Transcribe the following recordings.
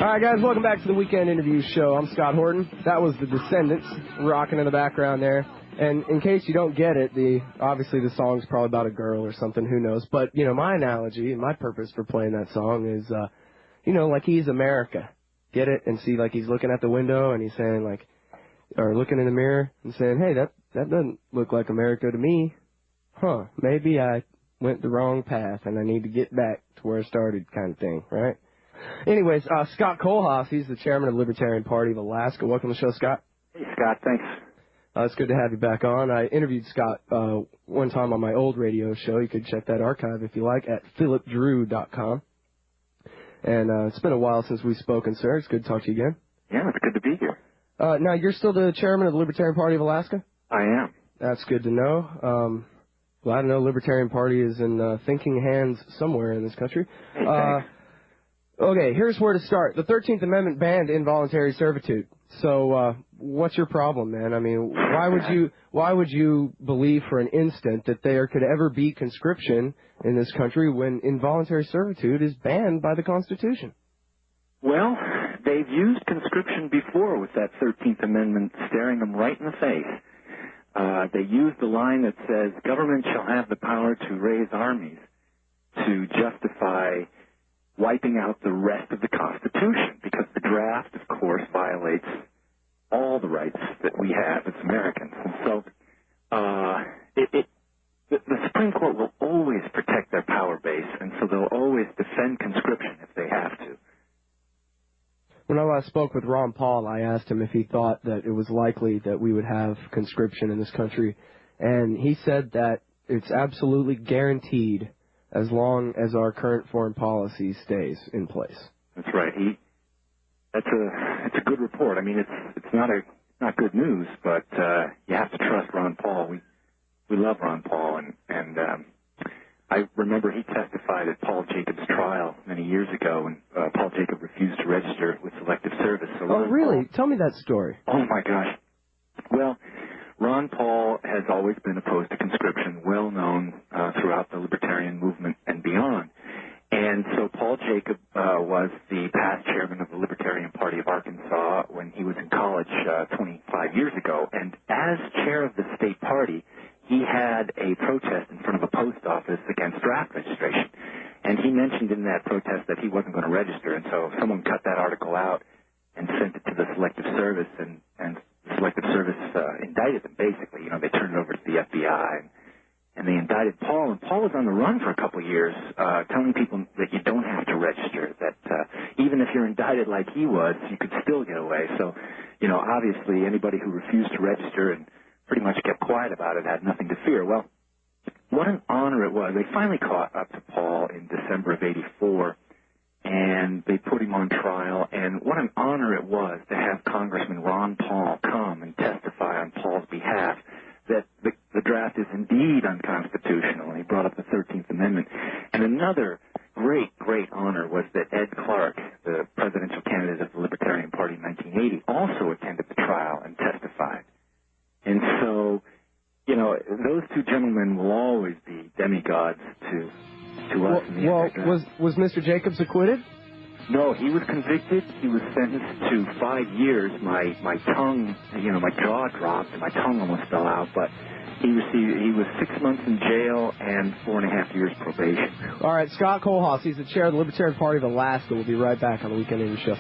All right, guys, welcome back to the Weekend Interview Show. I'm Scott Horton. That was the Descendants rocking in the background there. And in case you don't get it, obviously the song's probably about a girl or something, who knows. But, you know, my analogy and my purpose for playing that song is, you know, like he's America. Get it? And see, like he's looking at the window and he's saying, like, or looking in the mirror and saying, hey, that doesn't look like America to me. Huh, maybe I went the wrong path and I need to get back to where I started, kind of thing, right? Anyways, Scott Kohlhaas, he's the chairman of the Libertarian Party of Alaska. Welcome to the show, Scott. Hey, Scott, thanks. It's good to have you back on. I interviewed Scott one time on my old radio show. You could check that archive if you like at philipdrew.com. And it's been a while since we've spoken, sir. It's good to talk to you again. Yeah, it's good to be here. Now, you're still the chairman of the Libertarian Party of Alaska? I am. That's good to know. Glad to know the Libertarian Party is in thinking hands somewhere in this country. Hey, thanks. Okay, here's where to start. The 13th Amendment banned involuntary servitude. So, what's your problem, man? I mean, why would you believe for an instant that there could ever be conscription in this country when involuntary servitude is banned by the Constitution? Well, they've used conscription before with that 13th Amendment staring them right in the face. They used the line that says, government shall have the power to raise armies to justify wiping out the rest of the Constitution, because the draft, of course, violates all the rights that we have as Americans. And so the Supreme Court will always protect their power base, and so they'll always defend conscription if they have to. When I last spoke with Ron Paul, I asked him if he thought that it was likely that we would have conscription in this country, and he said that it's absolutely guaranteed as long as our current foreign policy stays in place. That's right. It's a good report. I mean, it's not good news, but you have to trust Ron Paul. We love Ron Paul, and I remember he testified at Paul Jacobs' trial many years ago, and Paul Jacob refused to register with Selective Service. So really? Tell me that story. Oh my gosh. Well, Ron Paul has always been opposed to conscription, well known throughout the libertarian movement and beyond. And so Paul Jacob was the past chairman of the Libertarian Party of Arkansas when he was in college 25 years ago. And as chair of the state party, he had a protest in front of a post office against draft registration. And he mentioned in that protest that he wasn't going to register. And so someone cut that article out and sent it to the Selective Service, and the Selective Service indicted them, basically. You know, they turned it over to the FBI, and they indicted Paul. And Paul was on the run for a couple of years, telling people that you don't have to register, that even if you're indicted like he was, you could still get away. So, you know, obviously anybody who refused to register and pretty much kept quiet about it had nothing to fear. Well, what an honor it was. They finally caught up to Paul in December of '84, and they put him on trial. And what an honor it was to have Congressman Ron Paul come and testify on Paul's behalf that the draft is indeed unconstitutional. And he brought up the 13th Amendment. And another great honor was that Ed Clark, the presidential candidate of the Libertarian Party in 1980, also attended the trial and testified. And so, you know, those two gentlemen will always be demigods to us in the Well, was Mr. Jacobs acquitted? No, he was convicted. He was sentenced to 5 years. My tongue, you know, my jaw dropped and my tongue almost fell out. But he was 6 months in jail and 4.5 years probation. All right, Scott Kohlhaas, he's the chair of the Libertarian Party of Alaska. We'll be right back on the Weekend Interview Show.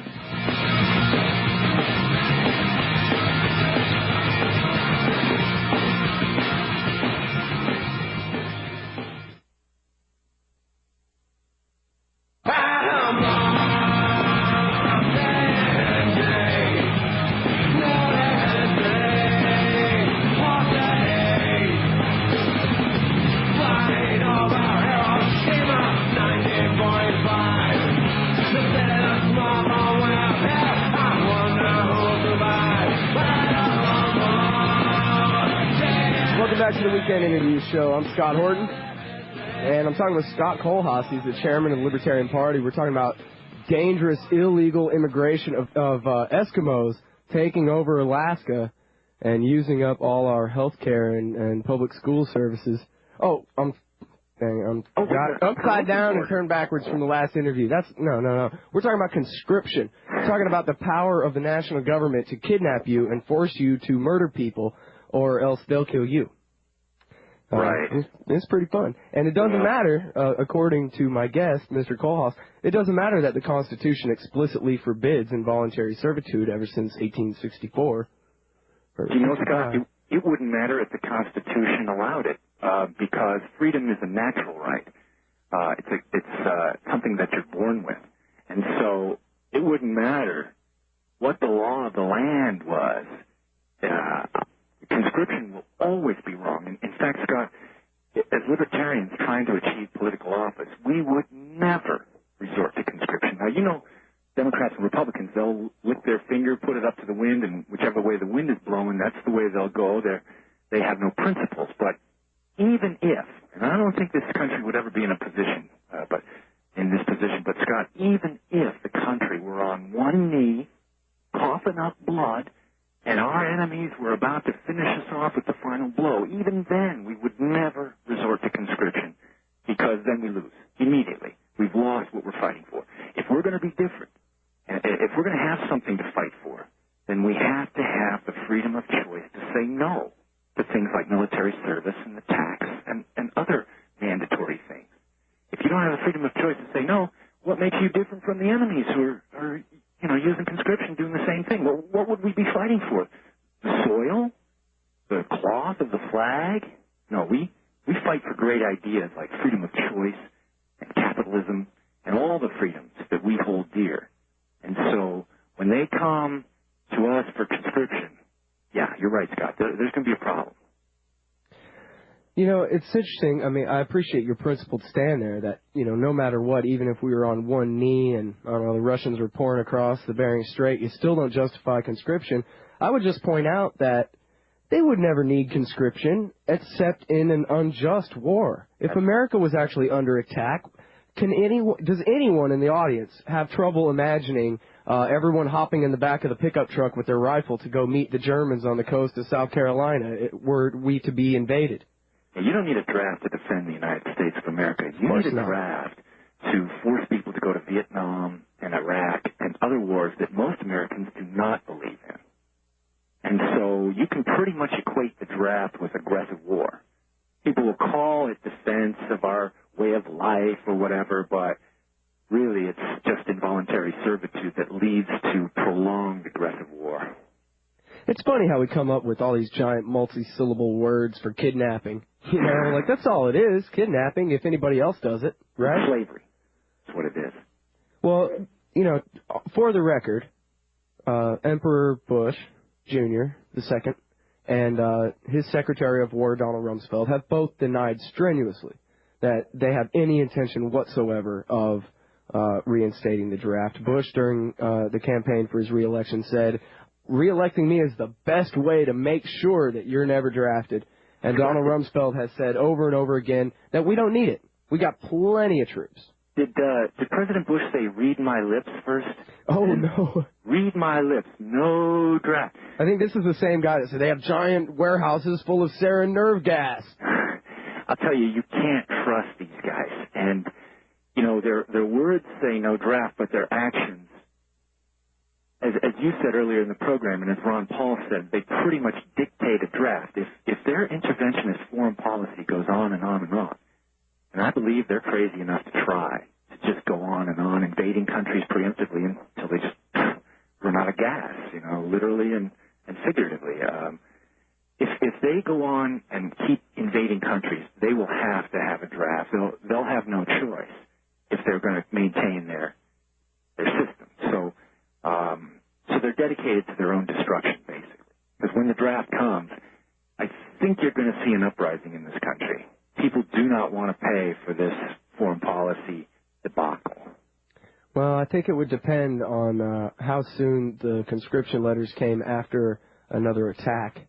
Back to the Weekend Interview Show. I'm Scott Horton, and I'm talking with Scott Kohlhaas. He's the chairman of the Libertarian Party. We're talking about dangerous, illegal immigration of Eskimos taking over Alaska and using up all our health care and public school services. Oh, Dang, got upside down and turned backwards from the last interview. No. We're talking about conscription. We're talking about the power of the national government to kidnap you and force you to murder people, or else they'll kill you. Right. It's pretty fun. And it doesn't matter, according to my guest, Mr. Kohlhaas, it doesn't matter that the Constitution explicitly forbids involuntary servitude ever since 1864. You know, Scott, it wouldn't matter if the Constitution allowed it, because freedom is a natural right. It's something that you're born with. And so it wouldn't matter what the law of the land was. Conscription will always be wrong. In fact, Scott, as libertarians trying to achieve political office, we would never resort to conscription. Now, you know, Democrats and Republicans, they'll lick their finger, put it up to the wind, and whichever way the wind is blowing, that's the way they'll go. They have no principles. But even if, and I don't think this country would ever be in a position, but Scott, even if the country were on one knee, coughing up blood, and our enemies were about to finish us off with the final blow, even then we would never resort to conscription, because then we lose immediately. We've lost what we're fighting for. If we're going to be different, and if we're going to have something to fight for, then we have to have the freedom of choice to say no to things like military service and the tax and other mandatory things. If you don't have the freedom of choice to say no, what makes you different from the enemies who are using conscription, doing the same thing? Well, what would we be fighting for? The soil? The cloth of the flag? No, we fight for great ideas like freedom of choice and capitalism and all the freedoms that we hold dear. And so when they come to us for conscription, yeah, you're right, Scott, there's going to be a problem. You know, it's interesting. I mean, I appreciate your principled stand there that, you know, no matter what, even if we were on one knee and, I don't know, the Russians were pouring across the Bering Strait, you still don't justify conscription. I would just point out that they would never need conscription except in an unjust war. If America was actually under attack, does anyone in the audience have trouble imagining everyone hopping in the back of the pickup truck with their rifle to go meet the Germans on the coast of South Carolina were we to be invaded? You don't need a draft to defend the United States of America. You need a draft to force people to go to Vietnam and Iraq and other wars that most Americans do not believe in. And so you can pretty much equate the draft with aggressive war. People will call it defense of our way of life or whatever, but really it's just involuntary servitude that leads to prolonged aggressive war. It's funny how we come up with all these giant multi-syllable words for kidnapping. You know, like, that's all it is, kidnapping, if anybody else does it, right? Slavery. That's what it is. Well, you know, for the record, Emperor Bush Jr., II, and his Secretary of War, Donald Rumsfeld, have both denied strenuously that they have any intention whatsoever of reinstating the draft. Bush, during the campaign for his re-election, said, "Re-electing me is the best way to make sure that you're never drafted." And Donald Rumsfeld has said over and over again that we don't need it. We got plenty of troops. Did President Bush say, "Read my lips" first? Oh, no. Read my lips. No draft. I think this is the same guy that said they have giant warehouses full of sarin nerve gas. I'll tell you, you can't trust these guys. And, you know, their words say no draft, but their actions, as you said earlier in the program, and as Ron Paul said, they pretty much dictate a draft. If their interventionist foreign policy goes on and on and on, and I believe they're crazy enough to try to just go on and on, invading countries preemptively until they just run out of gas, you know, literally and figuratively. If they go on and keep invading countries, they will have to have a draft. They'll have no choice if they're going to maintain their system. So they're dedicated to their own destruction, basically. Because when the draft comes, I think you're going to see an uprising in this country. People do not want to pay for this foreign policy debacle. Well, I think it would depend on how soon the conscription letters came after another attack.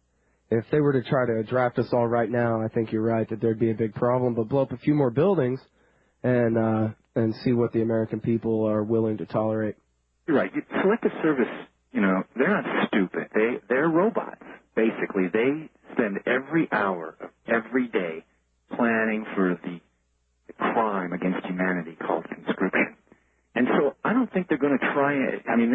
If they were to try to draft us all right now, I think you're right that there'd be a big problem. But blow up a few more buildings and see what the American people are willing to tolerate. You're right. Selective service, you know, they're not stupid. They're robots, basically. They spend every hour of every day planning for the crime against humanity called conscription. And so I don't think they're going to try it. I mean,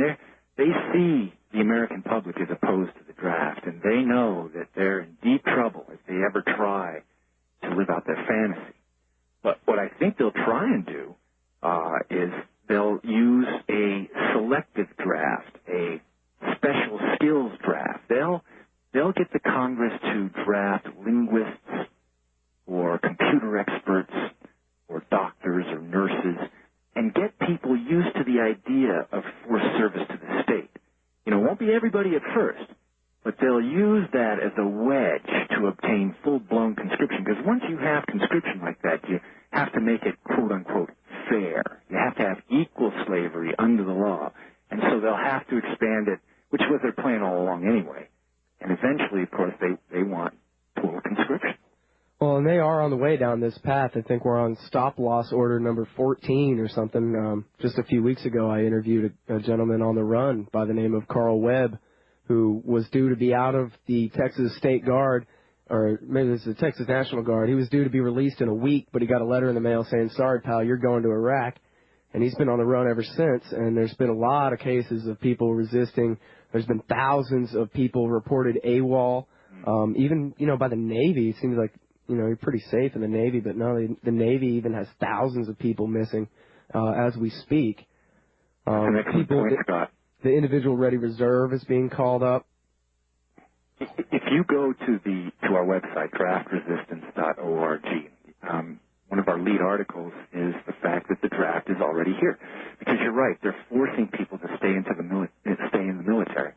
they see the American public is opposed to the draft, and they know that they're in deep trouble if they ever try to live out their fantasy. But what I think they'll try and do is they'll use a selective draft, a special skills draft. They'll get the Congress to draft linguists or computer experts or doctors or nurses and get people used to the idea of forced service to the state. You know, it won't be everybody at first, but they'll use that as a wedge to obtain full-blown conscription, because once you have conscription like that, you have to make it, quote-unquote, fair. You have to have equal slavery under the law. And so they'll have to expand it, which was their plan all along anyway. And eventually, of course, they want total conscription. Well, and they are on the way down this path. I think we're on stop-loss order number 14 or something. Just a few weeks ago, I interviewed a gentleman on the run by the name of Carl Webb, who was due to be out of the Texas State Guard, or maybe it's the Texas National Guard. He was due to be released in a week, but he got a letter in the mail saying, sorry, pal, you're going to Iraq. And he's been on the run ever since, and there's been a lot of cases of people resisting. There's been thousands of people reported AWOL. Even, by the Navy, it seems like, you're pretty safe in the Navy, but no, the Navy even has thousands of people missing as we speak. The individual ready reserve is being called up. If you go to our website, draftresistance.org, one of our lead articles is the fact that the draft is already here. Because you're right, they're forcing people to stay in the military.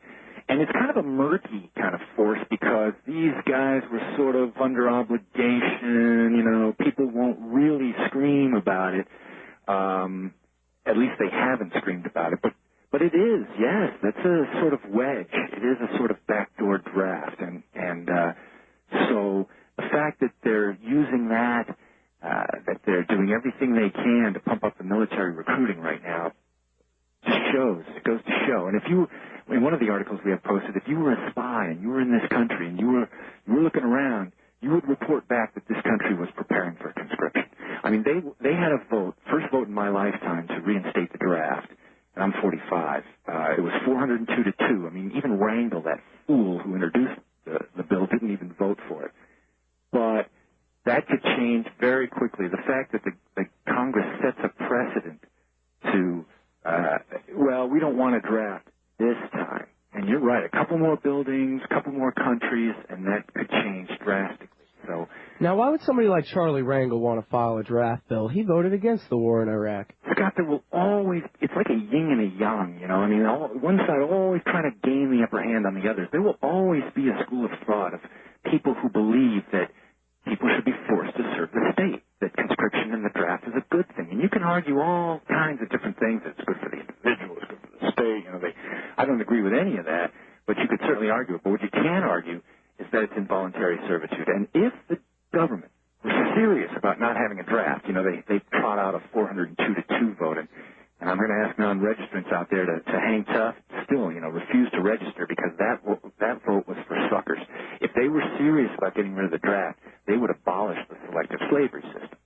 And it's kind of a murky kind of force because these guys were sort of under obligation, people won't really scream about it. At least they haven't screamed about it. But it is, yes, that's a sort of wedge. It is a sort of backdoor draft. And so the fact that they're using that they're doing everything they can to pump up the military recruiting right now just shows, it goes to show. And in one of the articles we have posted, if you were a spy and you were in this country and you were looking around, you would report back that this country was preparing for conscription. I mean, they had a vote, first vote in my lifetime to reinstate the draft, and I'm 45. It was 402 to 2. I mean, even Rangel, that fool who introduced the bill, didn't even vote for it. But that could change very quickly. The fact that the Congress sets a precedent to, we don't want to draft this time. And you're right, a couple more buildings, a couple more countries, and that could change drastically. So now, why would somebody like Charlie Rangel want to file a draft bill? He voted against the war in Iraq. Scott, there will always, it's like a yin and a yang, I mean, one side always trying to gain the upper hand on the others. There will always be a school of thought of people who believe that people should be forced to serve the state, that conscription in the draft is a good thing. And you can argue all kinds of different things. It's good for the individual, it's good for the state. I don't agree with any of that, but you could certainly argue it. But what you can argue is that it's involuntary servitude. And if the government was serious about not having a draft, they trot out a 402 to 2 vote. And I'm going to ask non-registrants out there to hang tough, still, refuse to register because that vote was for suckers. If they were serious about getting rid of the draft, they would abolish the selective slavery system,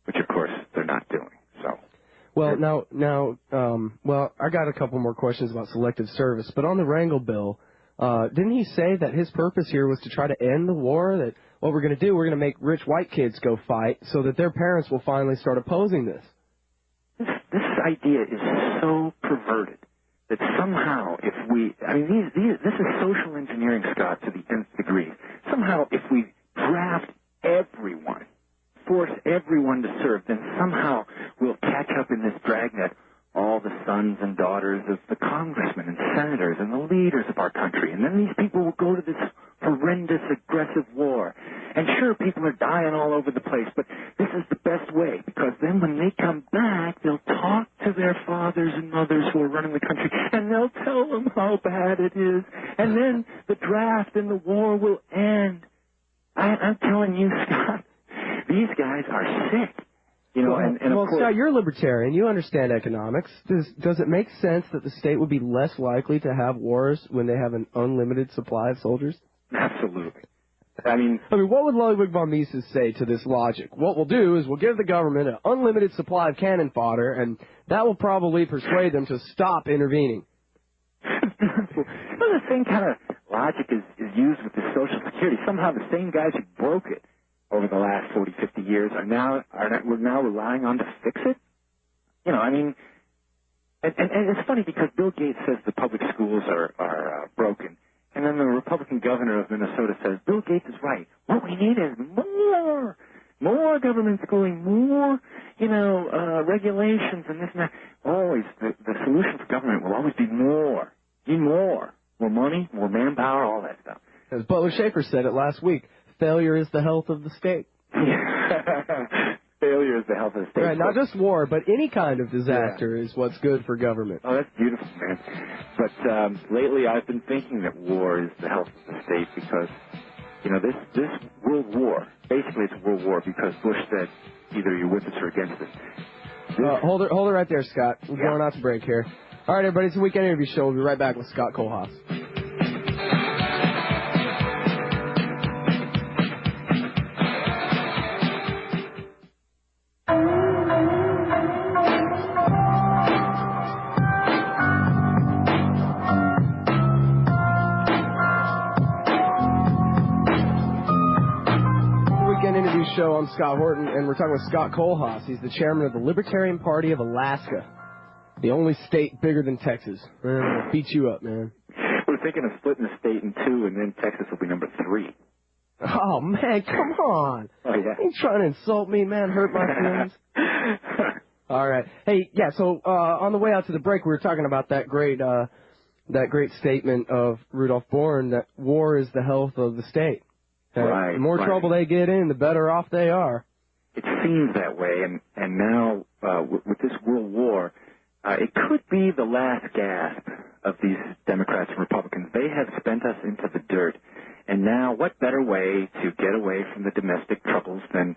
which, of course, they're not doing. So, well, I got a couple more questions about selective service. But on the Rangel bill, didn't he say that his purpose here was to try to end the war, that what we're going to do, we're going to make rich white kids go fight so that their parents will finally start opposing this? This idea is so perverted that somehow if this is social engineering, Scott, to the nth degree. Somehow if we draft everyone, force everyone to serve, then somehow we'll catch up in this dragnet all the sons and daughters of the congressmen and senators and the leaders of our country. And then these people will go to this horrendous, aggressive war. And sure, people are dying all over the place, but this is the best way, because then when they come back, they'll talk to their fathers and mothers who are running the country, and they'll tell them how bad it is. And then the draft and the war will end. I'm telling you, Scott, these guys are sick. Well, Scott, you're a libertarian. You understand economics. Does it make sense that the state would be less likely to have wars when they have an unlimited supply of soldiers? Absolutely. I mean, what would Ludwig von Mises say to this logic? What we'll do is we'll give the government an unlimited supply of cannon fodder, and that will probably persuade them to stop intervening. Well, the same kind of logic is used with the Social Security. Somehow the same guys who broke it over the last 40, 50 years we're now relying on to fix it. And it's funny because Bill Gates says the public schools are broken. And then the Republican governor of Minnesota says, Bill Gates is right. What we need is more government schooling, more, regulations and this and that. Always, the solution for government will always be more. Need more. More money, more manpower, all that stuff. As Butler Schaefer said it last week, failure is the health of the state. Failure is the health of the state. Right, not just war, but any kind of disaster is what's good for government. Oh, that's beautiful, man. But lately I've been thinking that war is the health of the state because, this world war, basically it's a world war because Bush said either you're with us or against us. Hold it right there, Scott. We're going out to break here. All right, everybody, it's the Weekend Interview Show. We'll be right back with Scott Kohlhaas. Show. I'm Scott Horton, and we're talking with Scott Kohlhaas. He's the chairman of the Libertarian Party of Alaska, the only state bigger than Texas. Man, I'll beat you up, man. We're thinking of splitting the state in two, and then Texas will be number 3. Oh, man, come on. Oh, yeah. You ain't trying to insult me, man, hurt my feelings. All right. Hey, yeah, so on the way out to the break, we were talking about that great statement of Rudolph Bourne that war is the health of the state. Right, the more trouble they get in, the better off they are. It seems that way, and now with this world war, it could be the last gasp of these Democrats and Republicans. They have spent us into the dirt, and now what better way to get away from the domestic troubles than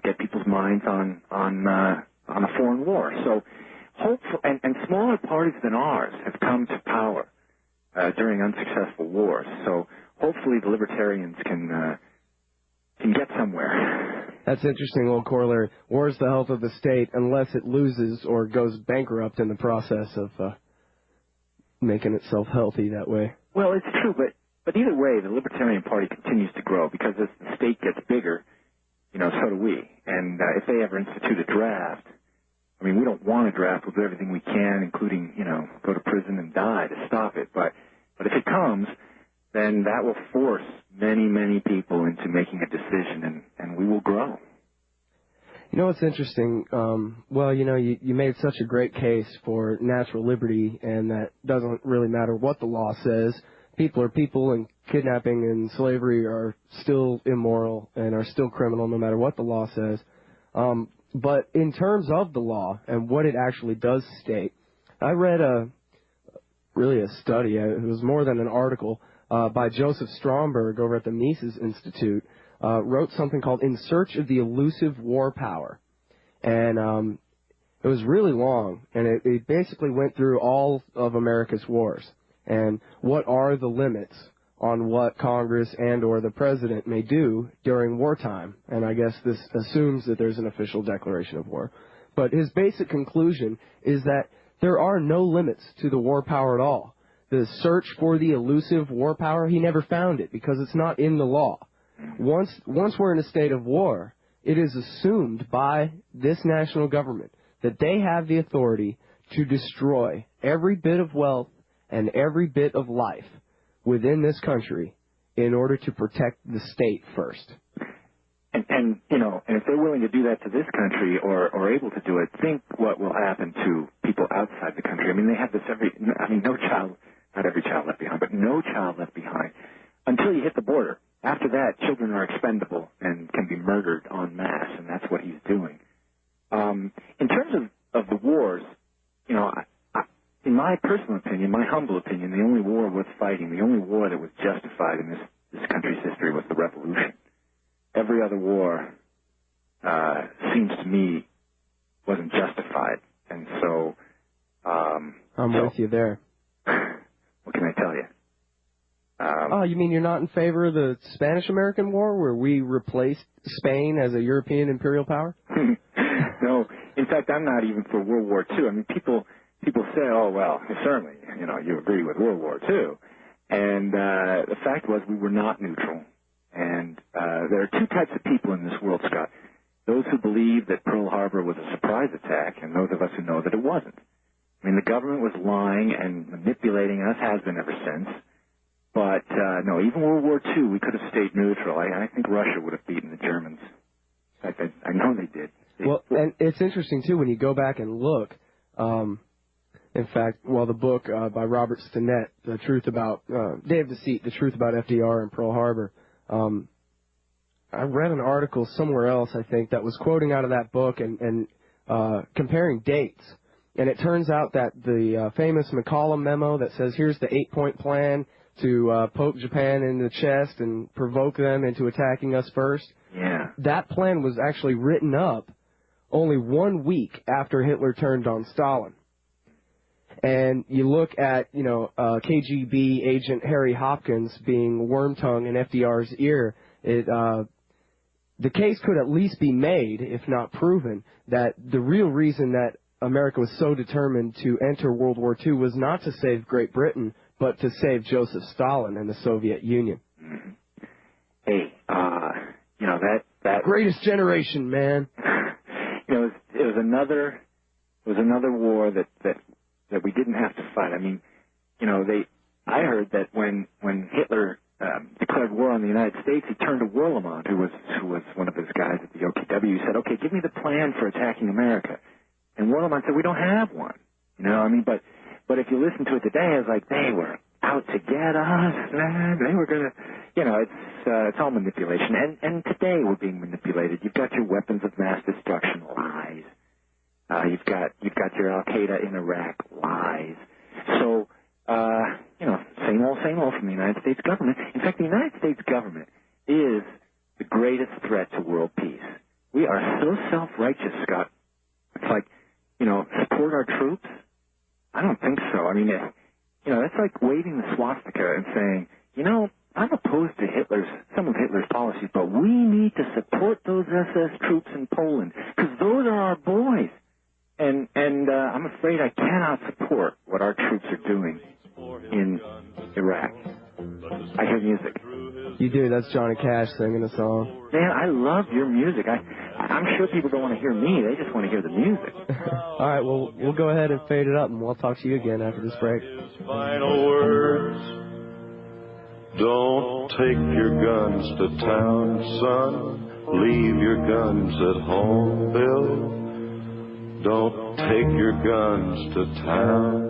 get people's minds on a foreign war? So, hopefully, and smaller parties than ours have come to power during unsuccessful wars. So. Hopefully the libertarians can get somewhere. That's an interesting little corollary. War is the health of the state unless it loses or goes bankrupt in the process of making itself healthy that way. Well, it's true, but either way, the Libertarian Party continues to grow because as the state gets bigger, so do we. And if they ever institute a draft, we don't want a draft. We'll do everything we can, including, go to prison and die to stop it. But if it comes, then that will force many, many people into making a decision, and we will grow. It's interesting. You made such a great case for natural liberty, and that doesn't really matter what the law says. People are people, and kidnapping and slavery are still immoral and are still criminal no matter what the law says. But in terms of the law and what it actually does state, I read a study. It was more than an article. By Joseph Stromberg over at the Mises Institute, wrote something called In Search of the Elusive War Power. And it was really long, and it basically went through all of America's wars and what are the limits on what Congress and or the president may do during wartime. And I guess this assumes that there's an official declaration of war. But his basic conclusion is that there are no limits to the war power at all. The search for the elusive war power, he never found it because it's not in the law. Once we're in a state of war, it is assumed by this national government that they have the authority to destroy every bit of wealth and every bit of life within this country in order to protect the state first. And if they're willing to do that to this country or able to do it, think what will happen to people outside the country. They have this not every child left behind, but no child left behind until you hit the border. After that, children are expendable and can be murdered en masse, and that's what he's doing. In terms of the wars, in my personal opinion, my humble opinion, the only war worth fighting, the only war that was justified in this country's history was the Revolution. Every other war, seems to me, wasn't justified, and so... I'm with you there. What can I tell you? Oh, you mean you're not in favor of the Spanish-American War, where we replaced Spain as a European imperial power? No. In fact, I'm not even for World War II. I mean, people say, oh, well, certainly, you agree with World War II. And the fact was we were not neutral. And there are two types of people in this world, Scott. Those who believe that Pearl Harbor was a surprise attack, and those of us who know that it wasn't. I mean, the government was lying and manipulating us, has been ever since. But, no, even World War II, we could have stayed neutral. I think Russia would have beaten the Germans. In fact, I know they did. Well, and it's interesting, too, when you go back and look. In fact, the book by Robert Stinnett, The Truth About Day of Deceit, The Truth About FDR and Pearl Harbor, I read an article somewhere else, I think, that was quoting out of that book and comparing dates. And it turns out that the famous McCollum memo that says, here's the 8-point plan to poke Japan in the chest and provoke them into attacking us first. Yeah. That plan was actually written up only 1 week after Hitler turned on Stalin. And you look at, KGB agent Harry Hopkins being worm-tongue in FDR's ear, the case could at least be made, if not proven, that the real reason that America was so determined to enter World War II was not to save Great Britain, but to save Joseph Stalin and the Soviet Union. Mm-hmm. Hey, that greatest generation, man. It was another war that we didn't have to fight. I mean, I heard that when Hitler declared war on the United States, he turned to Warlimont, who was one of his guys at the OKW. He said, "Okay, give me the plan for attacking America." And Warlimont said, "We don't have one." But if you listen to it today, it's like they were out to get us, man. They were gonna, it's all manipulation. And today we're being manipulated. You've got your weapons of mass destruction, lies. You've got your Al Qaeda in Iraq, lies. So, same old from the United States government. In fact, the United States government is the greatest threat to world peace. We are so self-righteous, Scott. It's like, support our troops? I don't think so. I mean, that's like waving the swastika and saying, I'm opposed to some of Hitler's policies, but we need to support those SS troops in Poland because those are our boys. And I'm afraid I cannot support what our troops are doing in Iraq. I hear music. You do. That's Johnny Cash singing a song. Man, I love your music. I'm sure people don't want to hear me. They just want to hear the music. All right, well, we'll go ahead and fade it up, and we'll talk to you again after this break. Final words. Don't take your guns to town, son. Leave your guns at home, Bill. Don't take your guns to town.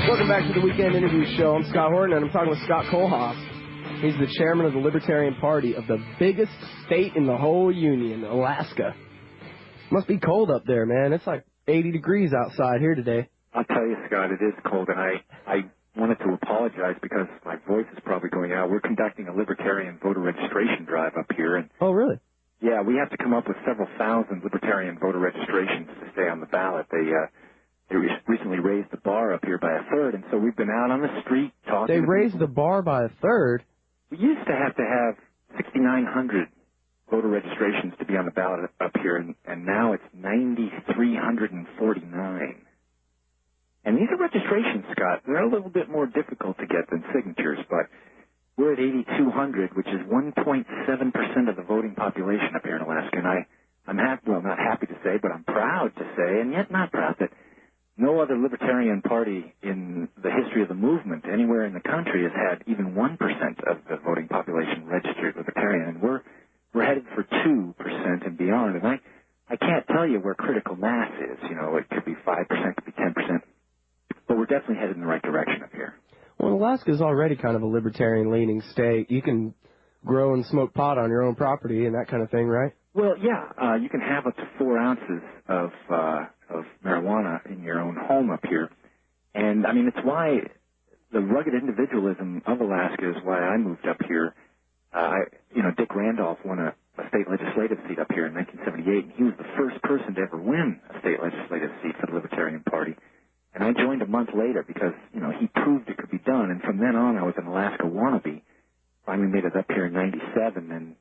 Welcome back to the Weekend Interview Show. I'm Scott Horton, and I'm talking with Scott Kohlhaas. He's the chairman of the Libertarian Party of the biggest state in the whole Union, Alaska. Must be cold up there, man. It's like 80 degrees outside here today. I'll tell you, Scott, it is cold, and I wanted to apologize because my voice is probably going out. We're conducting a Libertarian voter registration drive up here. And oh, really? Yeah, we have to come up with several thousand Libertarian voter registrations to stay on the ballot. They recently raised the bar up here by a third, and so we've been out on the street talking. They raised the bar by a third? We used to have 6,900 voter registrations to be on the ballot up here, and now it's 9,349. And these are registrations, Scott. They're a little bit more difficult to get than signatures, but we're at 8,200, which is 1.7% of the voting population up here in Alaska. And I'm not happy to say, but I'm proud to say, and yet not proud, that no other Libertarian Party in the history of the movement anywhere in the country has had even 1% of the voting population registered Libertarian, and we're headed for 2% and beyond. And I can't tell you where critical mass is. It could be 5%, it could be 10%, but we're definitely headed in the right direction up here. Well, Alaska's already kind of a libertarian-leaning state. You can grow and smoke pot on your own property and that kind of thing, right? Well, yeah. You can have up to 4 ounces of marijuana in your own home up here. And, I mean, it's why the rugged individualism of Alaska is why I moved up here. Dick Randolph won a state legislative seat up here in 1978, and he was the first person to ever win a state legislative seat for the Libertarian Party. And I joined a month later because, he proved it could be done. And from then on, I was an Alaska wannabe. Finally made it up here in 97. And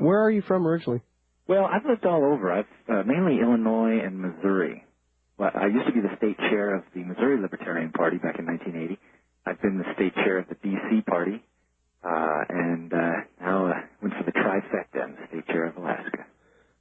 where are you from originally? Well, I've lived all over. I've mainly Illinois and Missouri. Well, I used to be the state chair of the Missouri Libertarian Party back in 1980. I've been the state chair of the D.C. Party. And now went for the trifecta and the state chair of Alaska.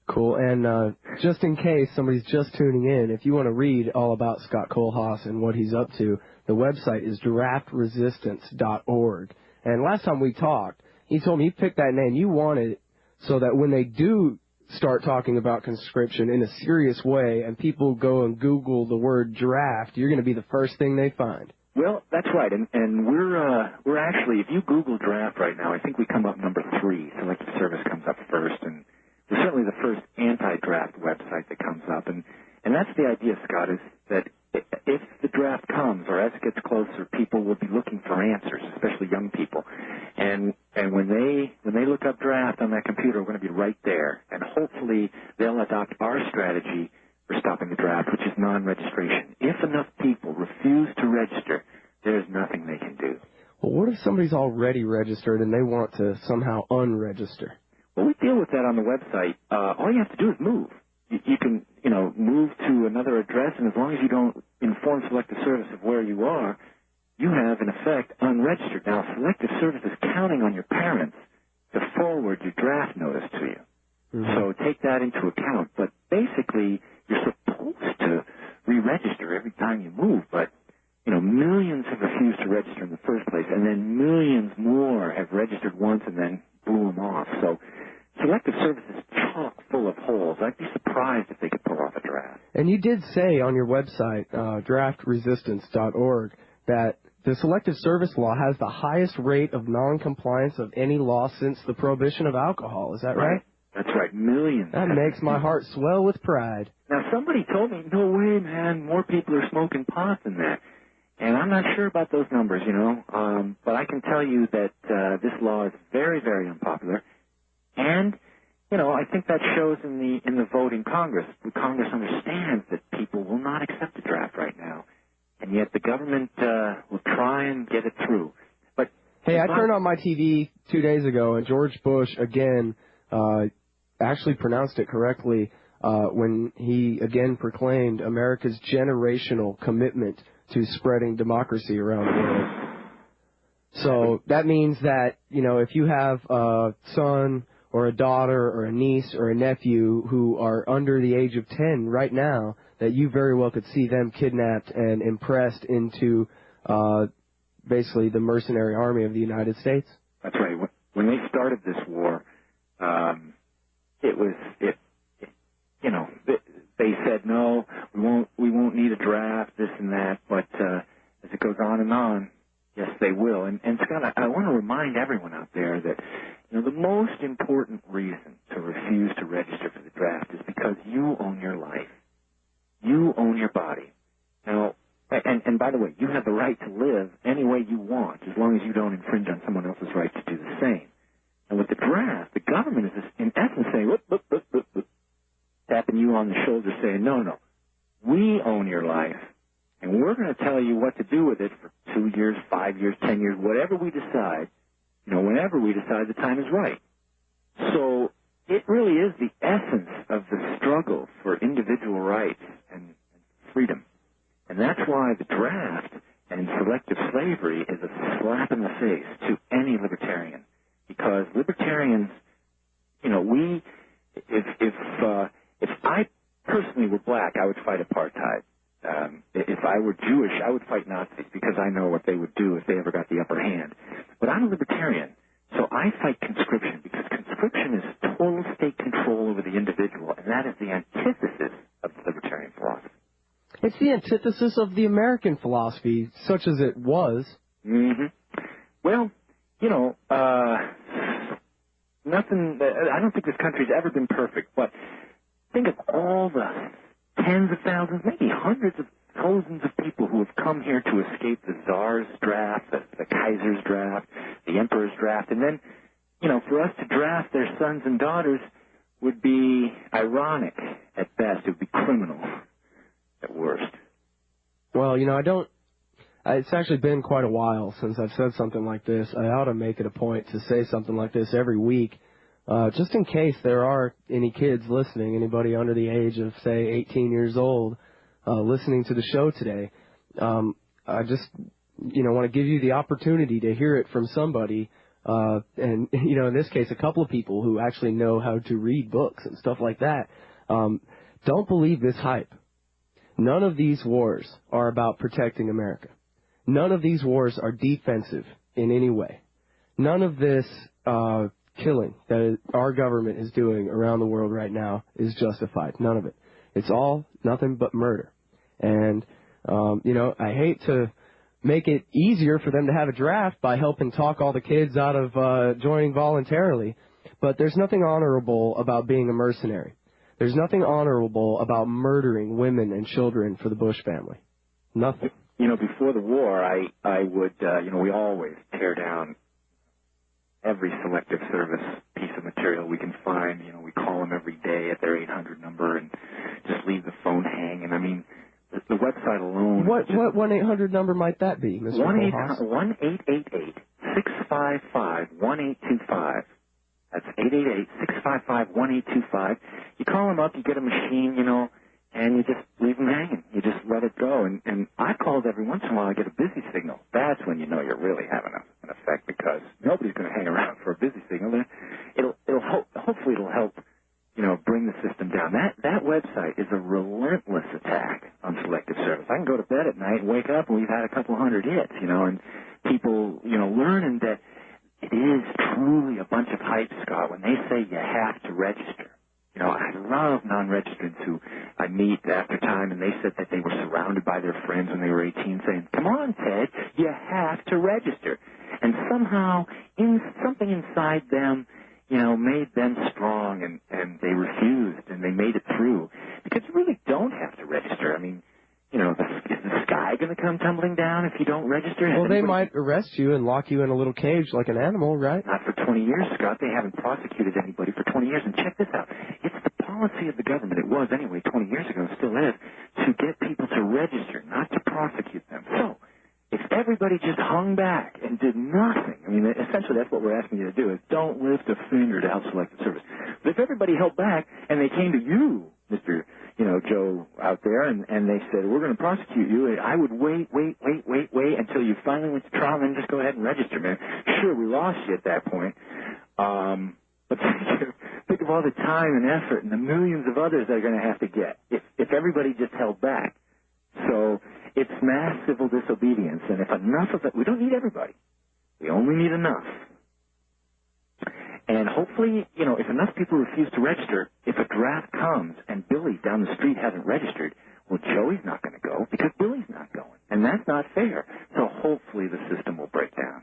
Cool. And just in case somebody's just tuning in, if you want to read all about Scott Kohlhaas and what he's up to, the website is draftresistance.org. And last time we talked, he told me you picked that name. You wanted it so that when they do start talking about conscription in a serious way and people go and Google the word draft, you're going to be the first thing they find. Well, that's right, and we're actually, if you Google draft right now, I think we come up number 3. Selective Service comes up first, and we're certainly the first anti-draft website that comes up, and that's the idea, Scott, is that if the draft comes or as it gets closer, people will be looking for answers, especially young people, and when they look up draft on that computer, we're going to be right there, and hopefully they'll adopt our strategy for stopping the draft, which is non-registration. If enough people refuse to register, there's nothing they can do. Well, what if somebody's already registered and they want to somehow unregister? Well, we deal with that on the website. All you have to do is move. You can, move to another address, and as long as you don't inform Selective Service of where you are, you have, in effect, unregistered. Now, Selective Service is counting on your parents to forward your draft notice to you. Mm-hmm. So take that into account. But basically, you're supposed to re-register every time you move, but, millions have refused to register in the first place, and then millions more have registered once and then blew them off. So Selective Service is chock full of holes. I'd be surprised if they could pull off a draft. And you did say on your website, draftresistance.org, that the Selective Service law has the highest rate of noncompliance of any law since the prohibition of alcohol. Is that right? That's right, millions. That makes my heart swell with pride. Now, somebody told me, no way, man, more people are smoking pot than that. And I'm not sure about those numbers, but I can tell you that this law is very, very unpopular. And, I think that shows in the vote in Congress. Congress understands that people will not accept the draft right now. And yet the government will try and get it through. But hey, I turned on my TV 2 days ago, and George Bush, again, actually pronounced it correctly when he again proclaimed America's generational commitment to spreading democracy around the world. So that means that, if you have a son or a daughter or a niece or a nephew who are under the age of 10 right now, that you very well could see them kidnapped and impressed into basically the mercenary army of the United States. That's right. When they started this war, they said, no, we won't need a draft, this and that, but as it goes on and on, yes, they will. And Scott, I want to remind everyone out there that, the most important reason to refuse to register for the draft is because you own your life. You own your body. Now, and by the way, you have the right to live any way you want, as long as you don't infringe on someone else's right to do the same. And with the draft, the government is, in essence, saying, whoop, whoop, whoop, whoop, whoop, tapping you on the shoulder saying, no, we own your life, and we're going to tell you what to do with it for 2 years, 5 years, 10 years, whatever we decide, whenever we decide the time is right. So it really is the essence of the struggle for individual rights and freedom. And that's why the draft and selective slavery is a slap in the face to any libertarian. Because libertarians, if I personally were black, I would fight apartheid. If I were Jewish, I would fight Nazis because I know what they would do if they ever got the upper hand. But I'm a libertarian, so I fight conscription because conscription is total state control over the individual, and that is the antithesis of the libertarian philosophy. It's the antithesis of the American philosophy, such as it was. Mm-hmm. Well, nothing. I don't think this country's ever been perfect, but think of all the tens of thousands, maybe hundreds of thousands of people who have come here to escape the Tsar's draft, the Kaiser's draft, the Emperor's draft, and then, for us to draft their sons and daughters would be ironic at best. It would be criminal at worst. Well, it's actually been quite a while since I've said something like this. I ought to make it a point to say something like this every week, just in case there are any kids listening, anybody under the age of, say, 18 years old, listening to the show today. I just, want to give you the opportunity to hear it from somebody, and, in this case, a couple of people who actually know how to read books and stuff like that. Don't believe this hype. None of these wars are about protecting America. None of these wars are defensive in any way. None of this killing that our government is doing around the world right now is justified. None of it. It's all nothing but murder. And, I hate to make it easier for them to have a draft by helping talk all the kids out of joining voluntarily, but there's nothing honorable about being a mercenary. There's nothing honorable about murdering women and children for the Bush family. Nothing. Before the war, I would, we always tear down every selective service piece of material we can find. We call them every day at their 800 number and just leave the phone hanging. I mean, the website alone. What 1-800 number might that be, Mr. Kohlhaas? 1-888-655-1825. That's 888-655-1825. You call them up, you get a machine, and you just leave them hanging. You just let it go. And I called every once in a while, I get a busy signal. That's when you know you're really having an effect, because nobody's going to hang around for a busy signal. Hopefully it'll help, bring the system down. That website is a relentless attack on selective service. I can go to bed at night and wake up and we've had a couple hundred hits, and people, learning that it is truly a bunch of hype, Scott, when they say you have to register. I love non-registrants who I meet after time, and they said that they were surrounded by their friends when they were 18 saying, come on, Ted, you have to register. And somehow, something inside them, made them strong, and they refused, and they made it through. Because you really don't have to register. I mean, is the sky going to come tumbling down if you don't register? Well, they might arrest you and lock you in a little cage like an animal, right? Not for 20 years, Scott. They haven't prosecuted anybody for 20 years. And check this out. It's the policy of the government, it was anyway 20 years ago, and still is, to get people to register, not to prosecute them. So, if everybody just hung back and did nothing, I mean, essentially that's what we're asking you to do, is don't lift a finger to help selective service. But if everybody held back and they came to you, Mr. Joe out there, and they said, we're going to prosecute you, I would wait until you finally went to trial and then just go ahead and register, man. Sure, we lost you at that point. But think of all the time and effort and the millions of others they're going to have to get if everybody just held back. So it's mass civil disobedience, and if enough of it, we don't need everybody. We only need enough. And hopefully, if enough people refuse to register, if a draft comes and Billy down the street hasn't registered, well, Joey's not going to go because Billy's not going. And that's not fair. So hopefully the system will break down.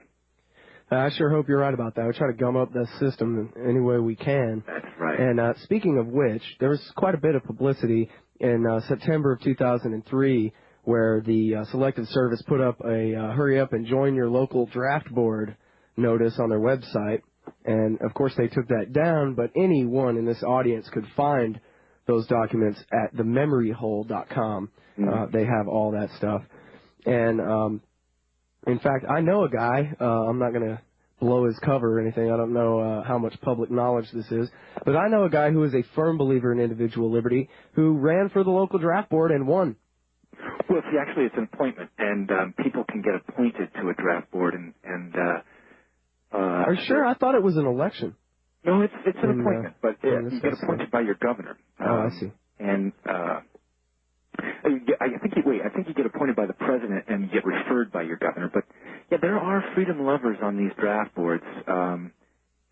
I sure hope you're right about that. We try to gum up the system any way we can. That's right. And speaking of which, there was quite a bit of publicity in September of 2003 where the Selective Service put up a hurry up and join your local draft board notice on their website. And, of course, they took that down, but anyone in this audience could find those documents at thememoryhole.com. They have all that stuff. And, in fact, I know a guy, I'm not going to blow his cover or anything. I don't know how much public knowledge this is. But I know a guy who is a firm believer in individual liberty who ran for the local draft board and won. Well, see, actually, it's an appointment, and people can get appointed to a draft board, and are you sure? I thought it was an election. No, it's an appointment, but you get appointed by your governor. I see. And I think you get appointed by the president and you get referred by your governor. But yeah, there are freedom lovers on these draft boards.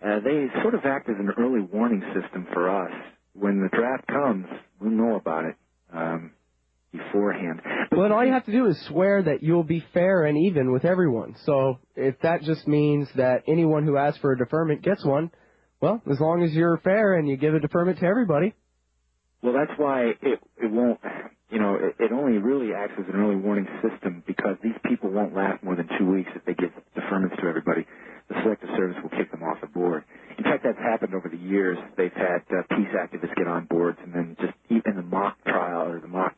They sort of act as an early warning system for us. When the draft comes, we'll know about it beforehand. But all you have to do is swear that you'll be fair and even with everyone. So if that just means that anyone who asks for a deferment gets one, well, as long as you're fair and you give a deferment to everybody. Well, that's why it won't, it only really acts as an early warning system because these people won't last more than 2 weeks if they give deferments to everybody. The Selective Service will kick them off the board. In fact, that's happened over the years. They've had peace activists get on boards, and then just even the mock trial or the mock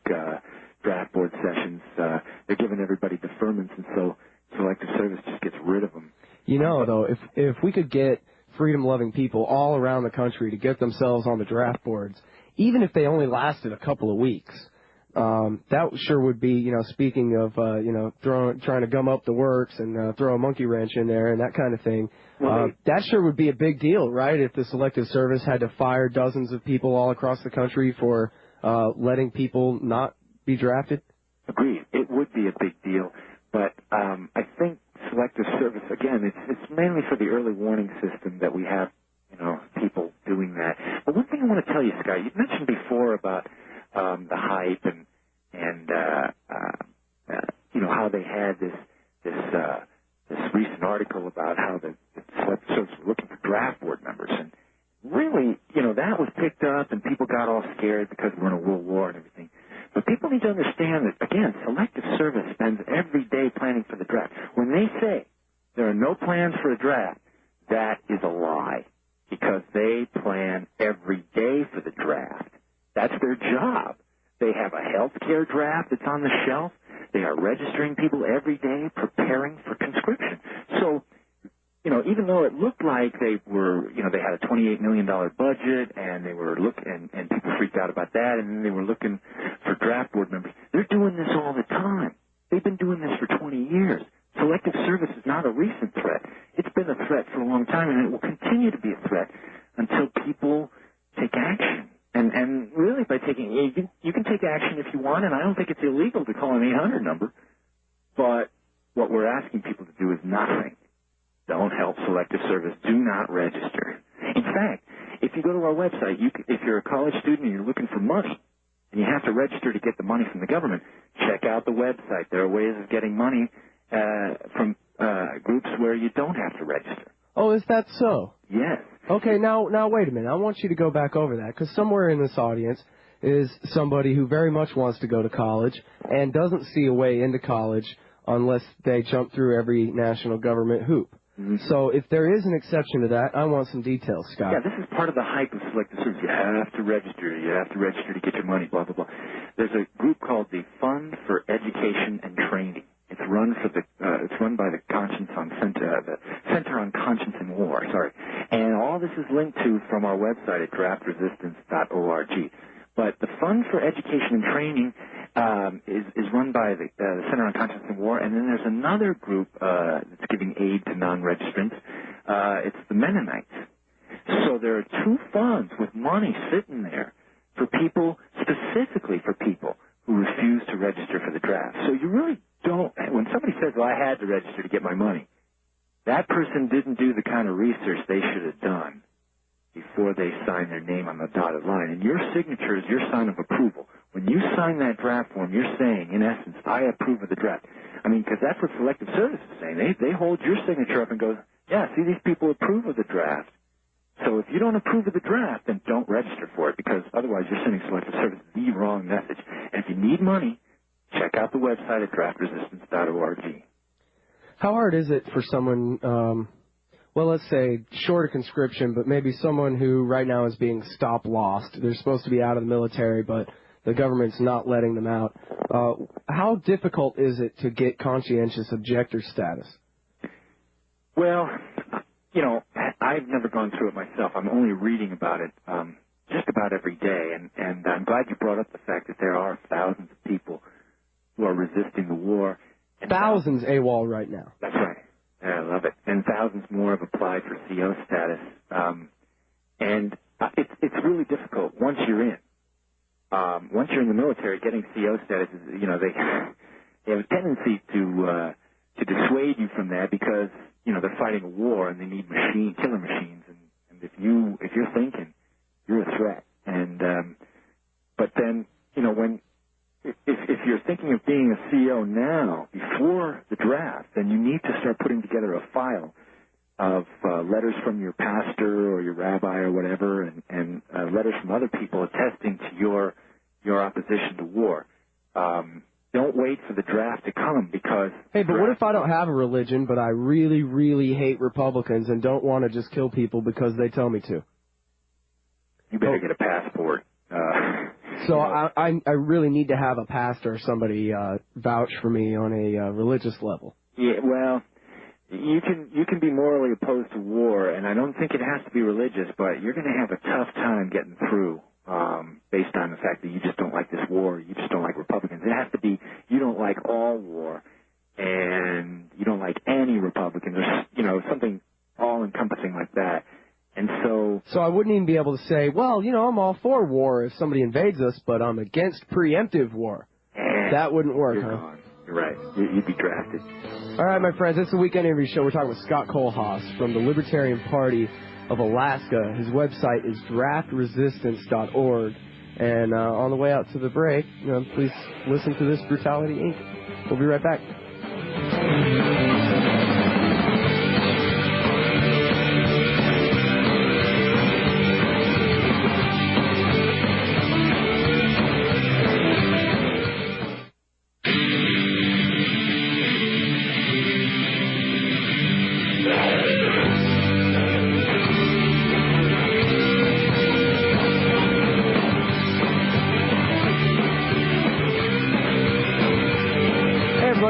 draft board sessions, they're giving everybody deferments, and so Selective Service just gets rid of them. Though, if we could get freedom-loving people all around the country to get themselves on the draft boards, even if they only lasted a couple of weeks, that sure would be, speaking of, trying to gum up the works and throw a monkey wrench in there and that kind of thing. That sure would be a big deal, right, if the Selective Service had to fire dozens of people all across the country for letting people not be drafted? Agreed. It would be a big deal. But I think Selective Service, again, it's mainly for the early warning system that we have, people doing that. But one thing I want to tell you, Scott, you mentioned before about the hype and how they had this recent article about how the Selective Service was looking for draft board members. And really, that was picked up and people got all scared because we're in a world war and everything. But people need to understand that, again, Selective Service spends every day planning for the draft. When they say there are no plans for a draft, that is a lie because they plan every day for the draft. That's their job. They have a health care draft that's on the shelf. They are registering people every day, preparing for conscription. So, even though it looked like they were, they had a $28 million budget and they were looking, and people freaked out about that, and then they were looking for draft board members. They're doing this all the time. They've been doing this for 20 years. Selective Service is not a recent threat. It's been a threat for a long time, and it will continue to be a threat until people take action. And really, by taking, you can take action if you want, and I don't think it's illegal to call an 800 number. But what we're asking people to do is nothing. Don't help Selective Service. Do not register. In fact, if you go to our website, if you're a college student and you're looking for money, and you have to register to get the money from the government, check out the website. There are ways of getting money from groups where you don't have to register. Oh, is that so? Yes. Okay, now wait a minute. I want you to go back over that, because somewhere in this audience is somebody who very much wants to go to college and doesn't see a way into college unless they jump through every national government hoop. Mm-hmm. So if there is an exception to that, I want some details, Scott. Yeah, this is part of the hype of Selective Service. You have to register. You have to register to get your money, blah, blah, blah. There's a group called the Fund for Education and Training. It's run by the Center on Conscience and War, And all this is linked to from our website at draftresistance.org. But the Fund for Education and Training is run by the Center on Conscience and War, and then there's another group that's giving aid to non-registrants. It's the Mennonites. So there are two funds with money sitting there for people, specifically for people who refuse to register for the draft. So you really don't, when somebody says, well, I had to register to get my money, that person didn't do the kind of research they should have done before they sign their name on the dotted line. And your signature is your sign of approval. When you sign that draft form, you're saying, in essence, I approve of the draft. I mean, because that's what Selective Service is saying. They hold your signature up and go, yeah, see, these people approve of the draft. So if you don't approve of the draft, then don't register for it, because otherwise you're sending Selective Service the wrong message. And if you need money, check out the website at draftresistance.org. How hard is it for someone, well, let's say short of conscription, but maybe someone who right now is being stop-lost? They're supposed to be out of the military, but the government's not letting them out. How difficult is it to get conscientious objector status? Well, I've never gone through it myself. I'm only reading about it just about every day, and I'm glad you brought up the fact that there are thousands of people who are resisting the war. And thousands AWOL right now. That's right. Yeah, I love it. And thousands more have applied for CO status. And it's really difficult once you're in. Once you're in the military, getting CO status is, they have a tendency to dissuade you from that because, they're fighting a war and they need killer machines. And if you're thinking, you're a threat. And, but then, if you're thinking of being a CO now, before the draft, then you need to start putting together a file of letters from your pastor or your rabbi or whatever, and letters from other people attesting to your opposition to war. wait for the draft to come because... Hey, but what if I don't have a religion, but I really, really hate Republicans and don't want to just kill people because they tell me to? You better get a passport. So I really need to have a pastor or somebody vouch for me on a religious level. Yeah, well, you can be morally opposed to war, and I don't think it has to be religious, but you're going to have a tough time getting through based on the fact that you just don't like this war, you just don't like Republicans. It has to be you don't like all war, and you don't like any Republicans, or something all-encompassing like that. And so I wouldn't even be able to say, well, I'm all for war if somebody invades us, but I'm against preemptive war. That wouldn't work, you're gone. You're right. You'd be drafted. All right, my friends, it's the Weekend Interview Show. We're talking with Scott Kohlhaas from the Libertarian Party of Alaska. His website is draftresistance.org. And on the way out to the break, please listen to this Brutality Inc. We'll be right back.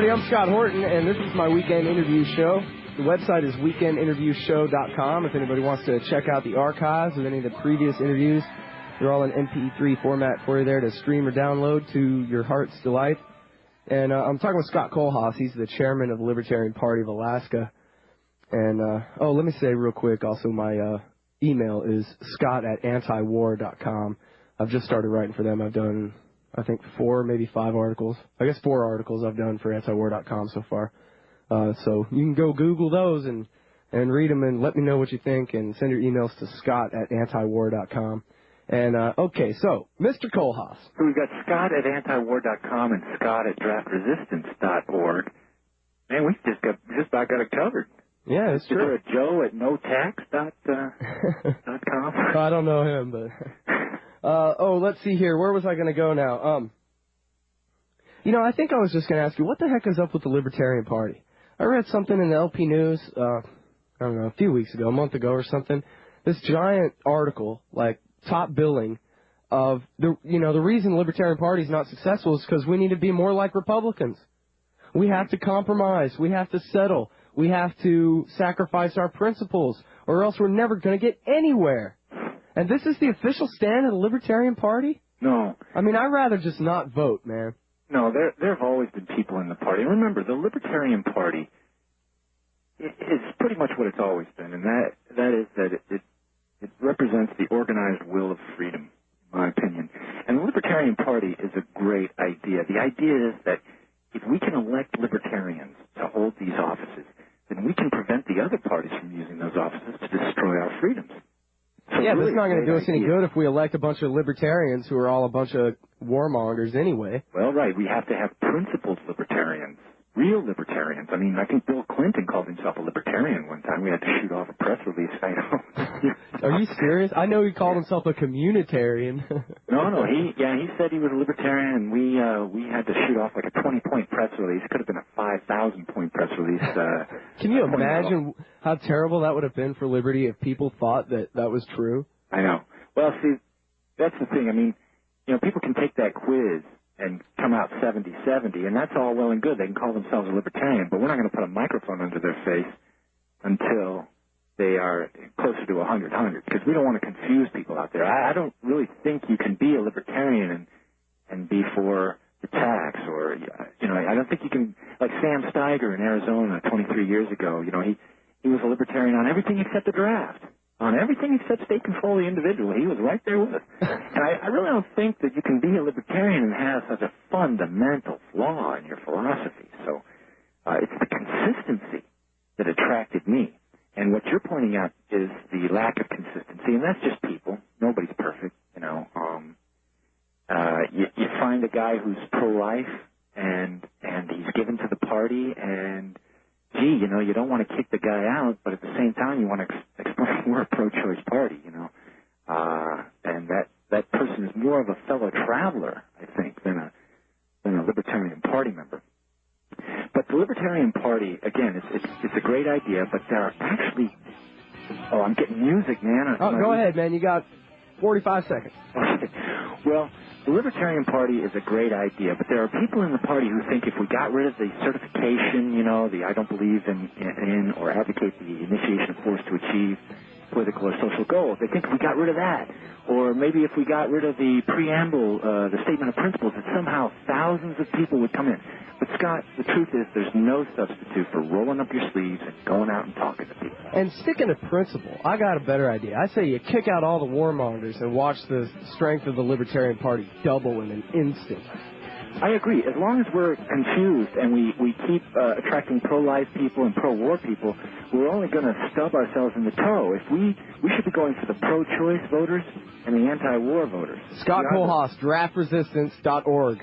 I'm Scott Horton, and this is my Weekend Interview Show. The website is weekendinterviewshow.com. If anybody wants to check out the archives of any of the previous interviews, they're all in MP3 format for you there to stream or download to your heart's delight. And I'm talking with Scott Kohlhaas. He's the chairman of the Libertarian Party of Alaska. And, let me say real quick, also my email is scott@antiwar.com. I've just started writing for them. I've done, I think, 4, maybe 5 articles. I guess 4 articles I've done for antiwar.com so far. So you can go Google those and read them and let me know what you think and send your emails to scott@antiwar.com. And, okay, so, Mr. Kohlhaas. So we've got Scott@antiwar.com and Scott@draftresistance.org. Man, we just about got it covered. Yeah, it's true. Is there a Joe at notax.com? I don't know him, but... let's see here. Where was I going to go now? I think I was just going to ask you, what the heck is up with the Libertarian Party? I read something in the LP News, I don't know, a few weeks ago, a month ago or something. This giant article, like top billing, of the reason the Libertarian Party is not successful is because we need to be more like Republicans. We have to compromise. We have to settle. We have to sacrifice our principles, or else we're never going to get anywhere. And this is the official stand of the Libertarian Party? No. I mean, I'd rather just not vote, man. No, there have always been people in the party. Remember, the Libertarian Party is pretty much what it's always been, and that is that it represents the organized will of freedom, in my opinion. And the Libertarian Party is a great idea. The idea is that if we can elect libertarians to hold these offices, then we can prevent the other parties from using those offices to destroy our freedoms. So yeah, really, but it's not going to do us any good if we elect a bunch of libertarians who are all a bunch of warmongers anyway. Well, right. We have to have principled libertarians, real libertarians. I mean, I think Bill Clinton called himself a libertarian one time. We had to shoot off a press release. Are you serious? I know he called himself a communitarian. No. He said he was a libertarian, and we had to shoot off like a 20-point press release. It could have been a 5,000-point press release. Can you imagine how terrible that would have been for liberty if people thought that was true? I know. Well, see, that's the thing. I mean, people can take that quiz and come out 70-70, and that's all well and good. They can call themselves a libertarian, but we're not going to put a microphone under their face until they are closer to 100, because we don't want to confuse people out there. I don't really think you can be a libertarian and be for the tax, or, I don't think you can, like Sam Steiger in Arizona 23 years ago, he was a libertarian on everything except the draft. On everything except state control of the individual. He was right there with us. And I really don't think that you can be a libertarian and have such a fundamental flaw in your philosophy. So it's the consistency that attracted me. And what you're pointing out is the lack of consistency, and that's just people. Nobody's perfect, You find a guy who's pro-life, and he's given to the party, and gee, you don't want to kick the guy out, but at the same time, you want to explain we're a pro-choice party, and that person is more of a fellow traveler, I think, than a Libertarian Party member. the Libertarian Party, again, it's a great idea, but there are actually... Oh, I'm getting music, man. Go ahead, man. You got 45 seconds. Okay. Well, the Libertarian Party is a great idea, but there are people in the party who think if we got rid of the certification, the I don't believe in or advocate the initiation of force to achieve political or social goals, they think if we got rid of that, or maybe if we got rid of the preamble, the statement of principles, that somehow thousands of people would come in. But, Scott, the truth is there's no substitute for rolling up your sleeves and going out and talking to people. And sticking to principle, I got a better idea. I say you kick out all the warmongers and watch the strength of the Libertarian Party double in an instant. I agree. As long as we're confused and we keep attracting pro-life people and pro-war people, we're only going to stub ourselves in the toe. If we should be going for the pro-choice voters and the anti-war voters. Scott Kohlhaas, draftresistance.org.